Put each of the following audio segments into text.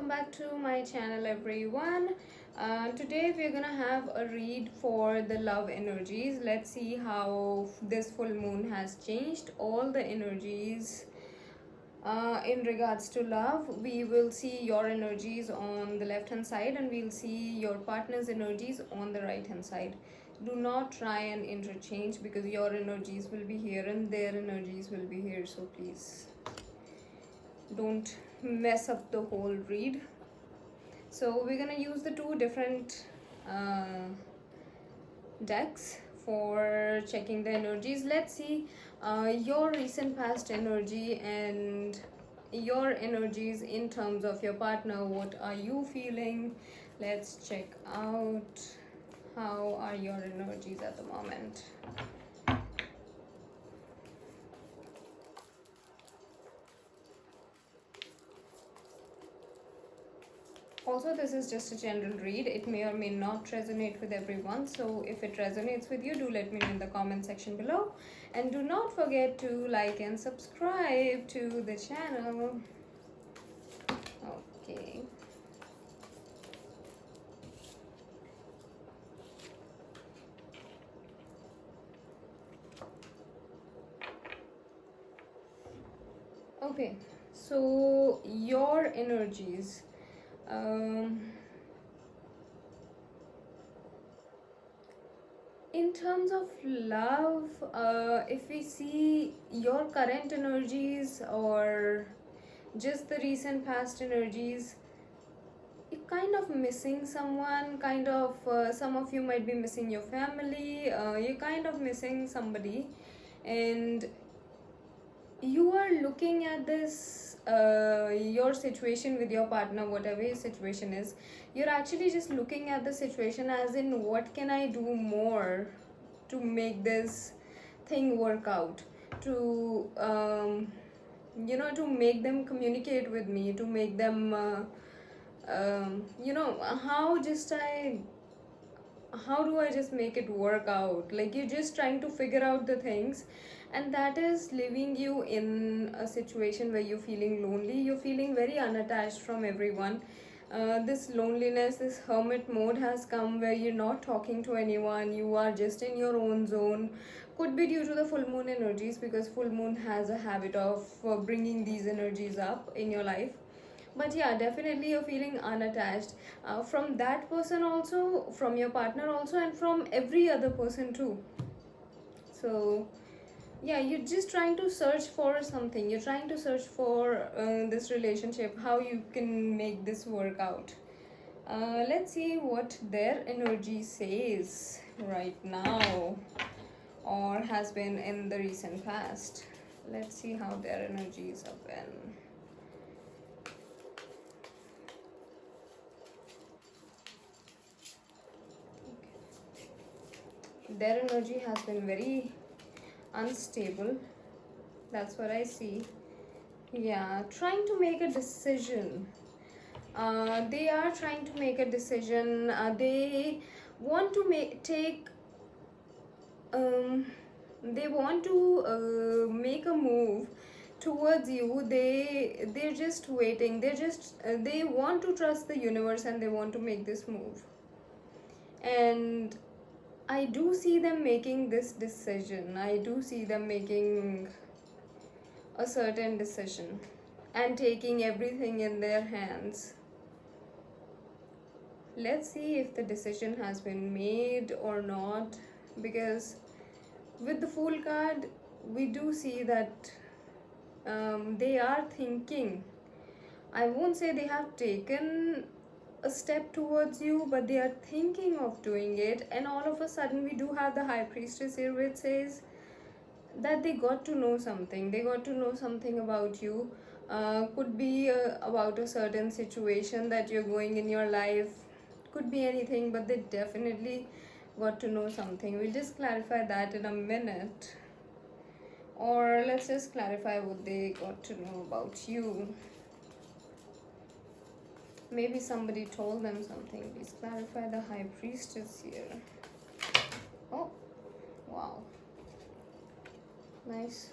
welcome back to my channel, everyone. Today we're gonna have a read for the love energies. Let's see how this full moon has changed all the energies in regards to love. We will see your energies on the left hand side and we'll see your partner's energies on the right hand side. Do not try and interchange because your energies will be here and their energies will be here, so please don't mess up the whole read. So we're gonna use the two different decks for checking the energies. Let's see your recent past energy and your energies in terms of your partner. What are you feeling? Let's check out how are your energies at the moment. Also, this is just a general read. It may or may not resonate with everyone. So if it resonates with you, do let me know in the comment section below. And do not forget to like and subscribe to the channel. Okay. Okay, so your energies. In terms of love, if we see your current energies or just the recent past energies, you're kind of missing someone, some of you might be missing your family, you're kind of missing somebody, and you are looking at this your situation with your partner, whatever your situation is, you're actually just looking at the situation as in what can I do more to make this thing work out, to to make them communicate with me, to make them how do I just make it work out? Like, you're just trying to figure out the things, and that is leaving you in a situation where you're feeling lonely, you're feeling very unattached from everyone. This loneliness, this hermit mode has come where you're not talking to anyone, you are just in your own zone. Could be due to the full moon energies, because full moon has a habit of bringing these energies up in your life. But yeah, definitely you're feeling unattached from that person also, from your partner also, and from every other person too. So yeah, you're just trying to search for something, you're trying to search for this relationship, how you can make this work out. Let's see what their energy says right now or has been in the recent past. Let's see how their energies have been. Their energy has been very unstable. That's what I see. Yeah, trying to make a decision. They are trying to make a decision. They want to they want to make a move towards you. They're just waiting. They want to trust the universe and they want to make this move. And I do see them making this decision. I do see them making a certain decision and taking everything in their hands. Let's see if the decision has been made or not, because with the Fool card, we do see that they are thinking. I won't say they have taken a step towards you, but they are thinking of doing it. And all of a sudden we do have the High Priestess here, which says that they got to know something. They got to know something about you. Could be about a certain situation that you're going in your life, could be anything, but they definitely got to know something. We'll just clarify that in a minute, or let's just clarify what they got to know about you. Maybe somebody told them something. Please clarify the High Priestess here. Oh, wow. Nice.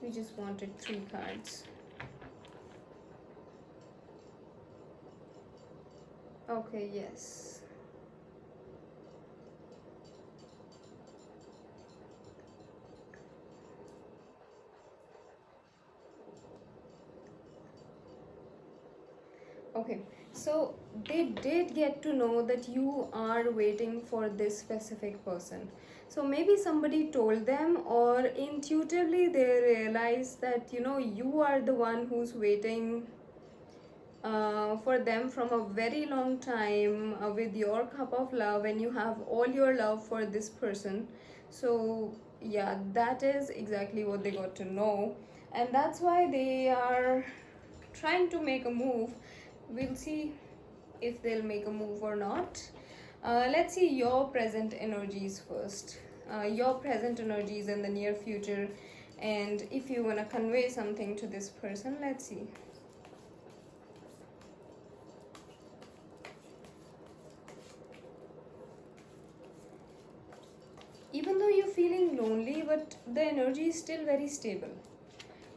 We just wanted 3 cards. Okay, yes. Okay, so they did get to know that you are waiting for this specific person. So maybe somebody told them, or intuitively they realized that you are the one who's waiting for them from a very long time, with your cup of love, and you have all your love for this person. So yeah, that is exactly what they got to know, and that's why they are trying to make a move. We'll see if they'll make a move or not. Let's see your present energies first. Your present energies in the near future, and if you want to convey something to this person, let's see. Even though you're feeling lonely, but the energy is still very stable.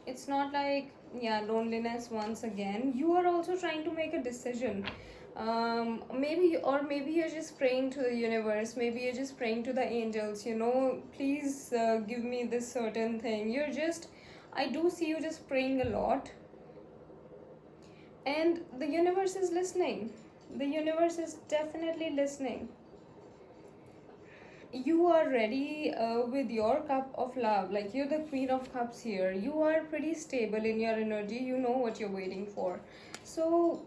It's not like, yeah, loneliness once again. You are also trying to make a decision. Maybe you're just praying to the universe, maybe you're just praying to the angels, please give me this certain thing. I do see you just praying a lot, and the universe is listening. The universe is definitely listening. You are ready with your cup of love, like you're the queen of cups here. You are pretty stable in your energy, you know what you're waiting for. So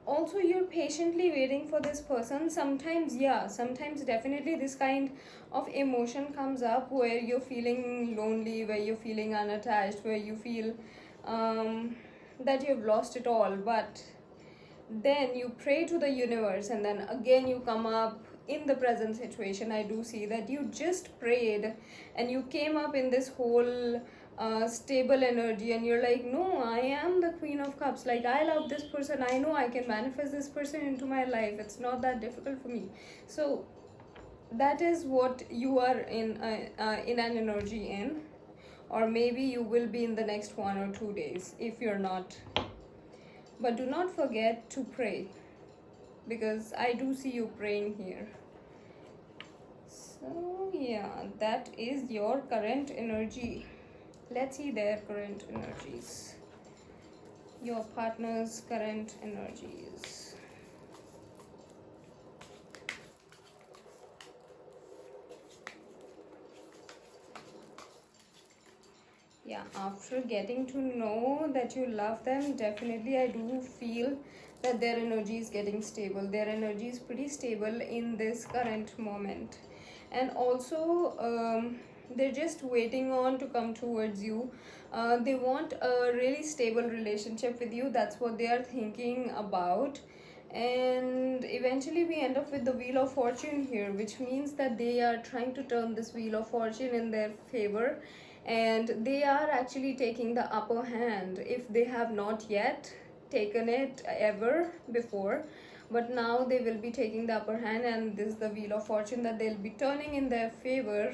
also you're patiently waiting for this person. Sometimes, yeah, sometimes definitely this kind of emotion comes up where you're feeling lonely, where you're feeling unattached, where you feel that you've lost it all. But then you pray to the universe, and then again you come up in the present situation. I do see that you just prayed and you came up in this whole stable energy, and you're like, no, I am the queen of cups. Like, I love this person, I know I can manifest this person into my life. It's not that difficult for me. So that is what you are in an energy in, or maybe you will be in the next 1 or 2 days if you're not. But do not forget to pray, because I do see you praying here. So yeah, that is your current energy. Let's see their current energies. Your partner's current energies. Yeah, after getting to know that you love them, definitely I do feel that their energy is getting stable. Their energy is pretty stable in this current moment. And also, they're just waiting on to come towards you. They want a really stable relationship with you. That's what they are thinking about. And eventually we end up with the wheel of fortune here, which means that they are trying to turn this wheel of fortune in their favor, and they are actually taking the upper hand if they have not yet taken it ever before. But now they will be taking the upper hand, and this is the wheel of fortune that they'll be turning in their favor.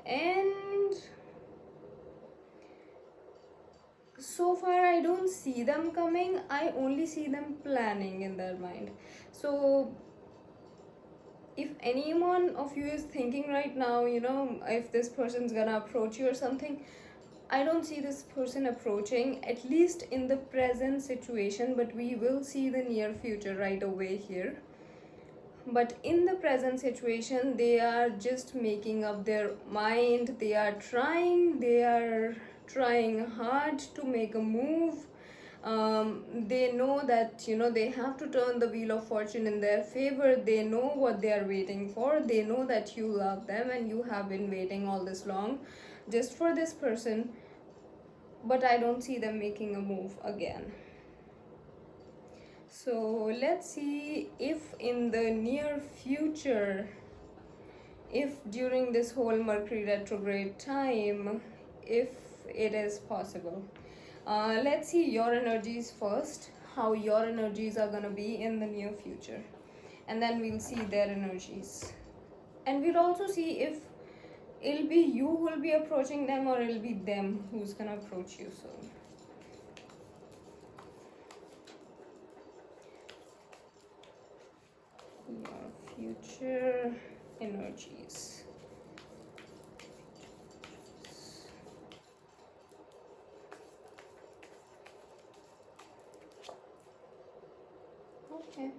And so far I don't see them coming, I only see them planning in their mind. So if anyone of you is thinking right now, if this person's gonna approach you or something, I don't see this person approaching, at least in the present situation, but we will see the near future right away here. But in the present situation, they are just making up their mind. They are trying hard to make a move. They know that they have to turn the wheel of fortune in their favor. They know what they are waiting for. They know that you love them and you have been waiting all this long just for this person. But I don't see them making a move again. So let's see if in the near future, if during this whole Mercury retrograde time, if it is possible. Let's see your energies first, how your energies are gonna be in the near future, and then we'll see their energies. And we'll also see if it'll be you who will be approaching them, or it'll be them who's gonna approach you soon. Your future energies. Okay.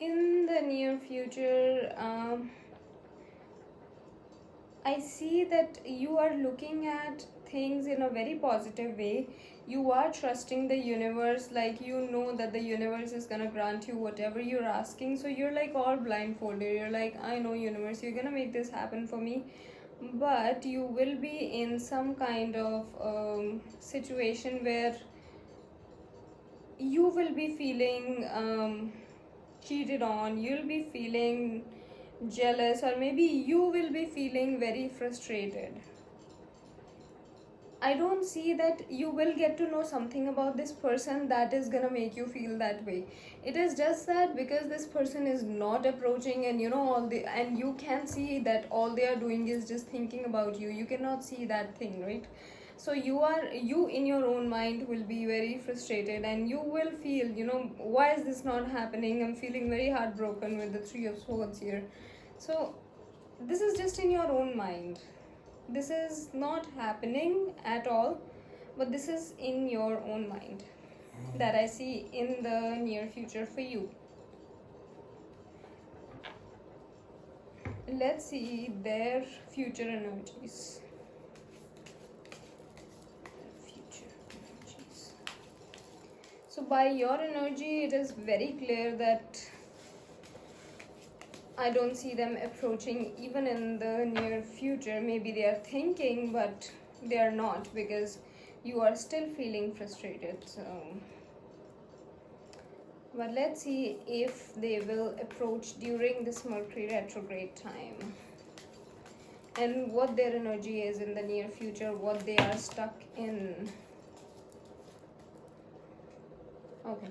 In the near future, I see that you are looking at things in a very positive way. You are trusting the universe, like you know that the universe is gonna grant you whatever you're asking. So you're like all blindfolded. You're like, I know, universe, you're gonna make this happen for me. But you will be in some kind of situation where you will be feeling cheated on, you'll be feeling jealous, or maybe you will be feeling very frustrated. I don't see that you will get to know something about this person that is gonna make you feel that way. It is just that because this person is not approaching, and you know all the, and you can see that all they are doing is just thinking about you. You cannot see that thing, right? So you in your own mind will be very frustrated, and you will feel, why is this not happening? I'm feeling very heartbroken with the Three of Swords here. So this is just in your own mind. This is not happening at all, but this is in your own mind that I see in the near future for you. Let's see their future energies. Future energies. So by your energy, it is very clear that I don't see them approaching even in the near future. Maybe they are thinking, but they are not, because you are still feeling frustrated. So, but let's see if they will approach during this Mercury retrograde time, and what their energy is in the near future, what they are stuck in. Okay.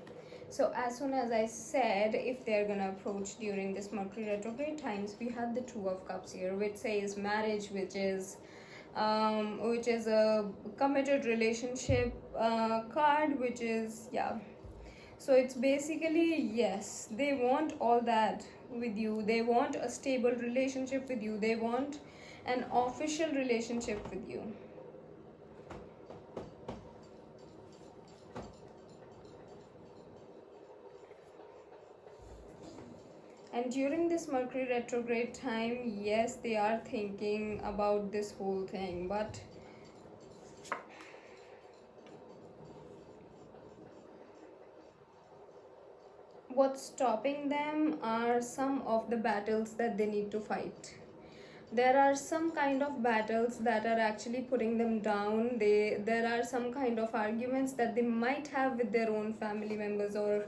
So as soon as I said if they're gonna approach during this Mercury retrograde times, we have the Two of Cups here, which says marriage, which is a committed relationship card, which is, yeah. So it's basically, yes, they want all that with you. They want a stable relationship with you. They want an official relationship with you. And during this Mercury retrograde time, yes, they are thinking about this whole thing, but what's stopping them are some of the battles that they need to fight. There are some kind of battles that are actually putting them down. There are some kind of arguments that they might have with their own family members, or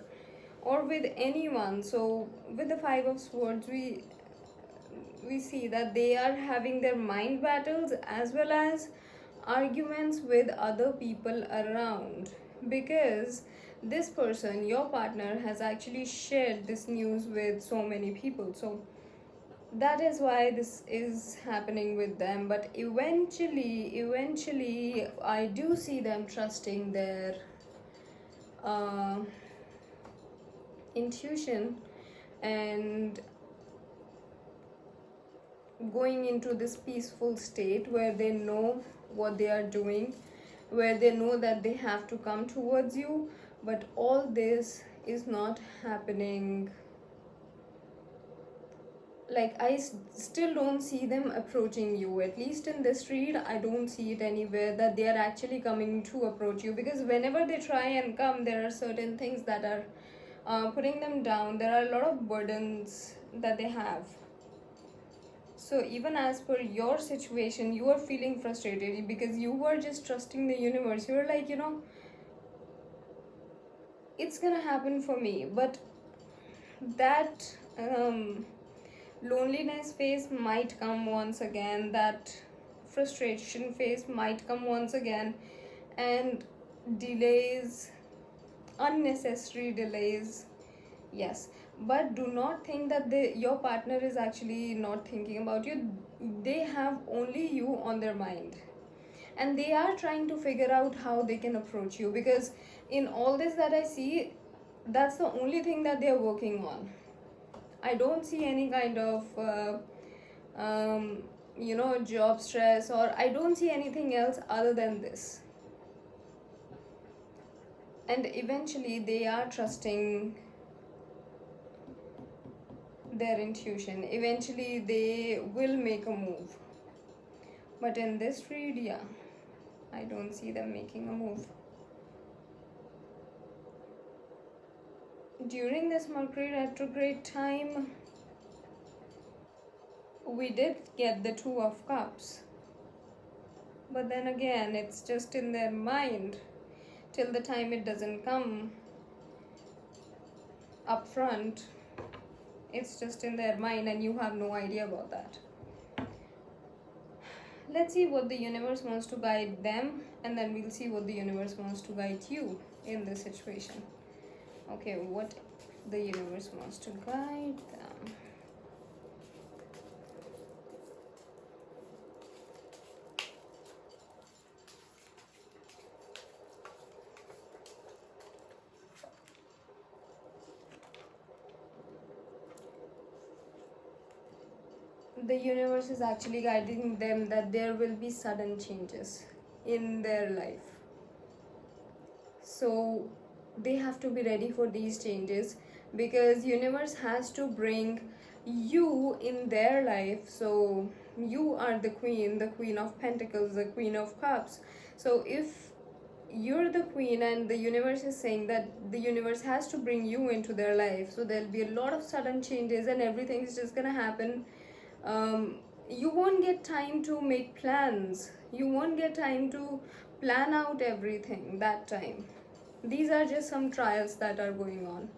with anyone. So with the Five of Swords, we see that they are having their mind battles as well as arguments with other people around, because this person, your partner, has actually shared this news with so many people. So that is why this is happening with them. But eventually I do see them trusting their uh, intuition, and going into this peaceful state where they know what they are doing, where they know that they have to come towards you. But all this is not happening. Like, still don't see them approaching you. At least in this read, I don't see it anywhere that they are actually coming to approach you, because whenever they try and come, there are certain things that are putting them down. There are a lot of burdens that they have. So even as per your situation, you are feeling frustrated because you were just trusting the universe. You were like, it's gonna happen for me. But that loneliness phase might come once again. That frustration phase might come once again. And delays, unnecessary delays, yes. but do not think that your partner is actually not thinking about you. They have only you on their mind, and they are trying to figure out how they can approach you, because in all this that I see, that's the only thing that they are working on. I don't see any kind of job stress, or I don't see anything else other than this. And eventually they are trusting their intuition. Eventually they will make a move. But in this read, yeah, I don't see them making a move. During this Mercury retrograde time, we did get the Two of Cups. But then again, it's just in their mind. Till the time it doesn't come up front, it's just in their mind, and you have no idea about that. Let's see what the universe wants to guide them, and then we'll see what the universe wants to guide you in this situation. Okay, what the universe wants to guide them. The universe is actually guiding them that there will be sudden changes in their life. So they have to be ready for these changes, because universe has to bring you in their life. So you are the Queen of Pentacles, the Queen of Cups. So if you're the queen and the universe is saying that the universe has to bring you into their life, so there'll be a lot of sudden changes and everything's just gonna happen. You won't get time to make plans, you won't get time to plan out everything that time. These are just some trials that are going on,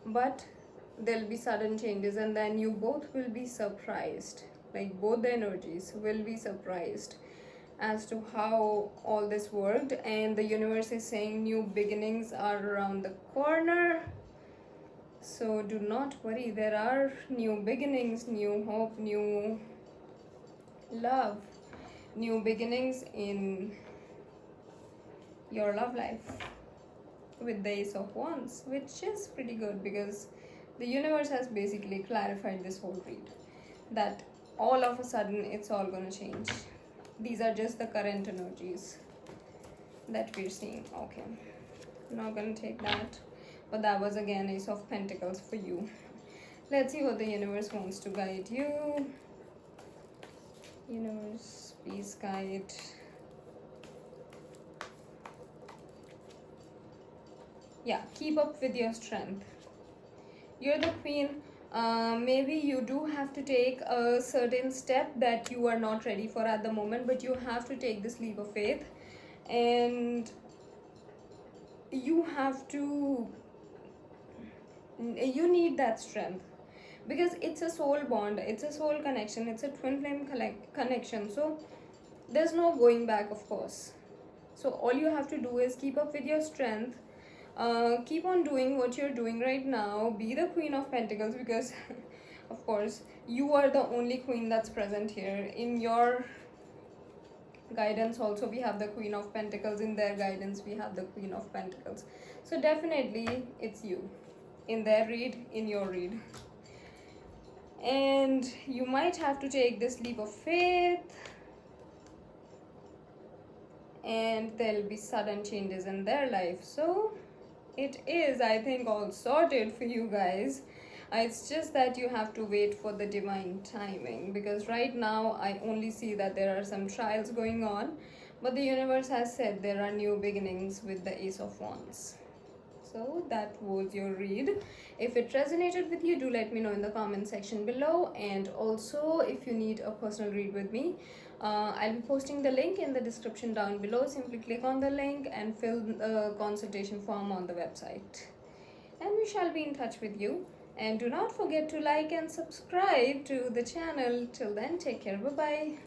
but there'll be sudden changes, and then you both will be surprised, like both the energies will be surprised as to how all this worked. And the universe is saying new beginnings are around the corner. So do not worry, there are new beginnings, new hope, new love, new beginnings in your love life with the Ace of Wands, which is pretty good, because the universe has basically clarified this whole read that all of a sudden it's all going to change. These are just the current energies that we're seeing. Okay, I'm not going to take that. But that was again Ace of Pentacles for you. Let's see what the universe wants to guide you. Universe, please guide. Yeah, keep up with your strength. You're the queen. Maybe you do have to take a certain step that you are not ready for at the moment, but you have to take this leap of faith, and you have to, you need that strength, because it's a soul bond, it's a soul connection, it's a twin flame connection. So there's no going back, of course. So all you have to do is keep up with your strength. Keep on doing what you're doing right now. Be the Queen of Pentacles, because of course you are the only queen that's present here. In your guidance also we have the Queen of Pentacles, in their guidance we have the Queen of Pentacles. So definitely it's you in their read, in your read. And you might have to take this leap of faith, and there'll be sudden changes in their life. So it is, I think, all sorted for you guys. It's just that you have to wait for the divine timing, because right now I only see that there are some trials going on, but the universe has said there are new beginnings with the Ace of Wands. So that was your read. If it resonated with you, do let me know in the comment section below. And also, if you need a personal read with me, I'll be posting the link in the description down below. Simply click on the link and fill the consultation form on the website, and we shall be in touch with you. And do not forget to like and subscribe to the channel. Till then, take care. Bye bye.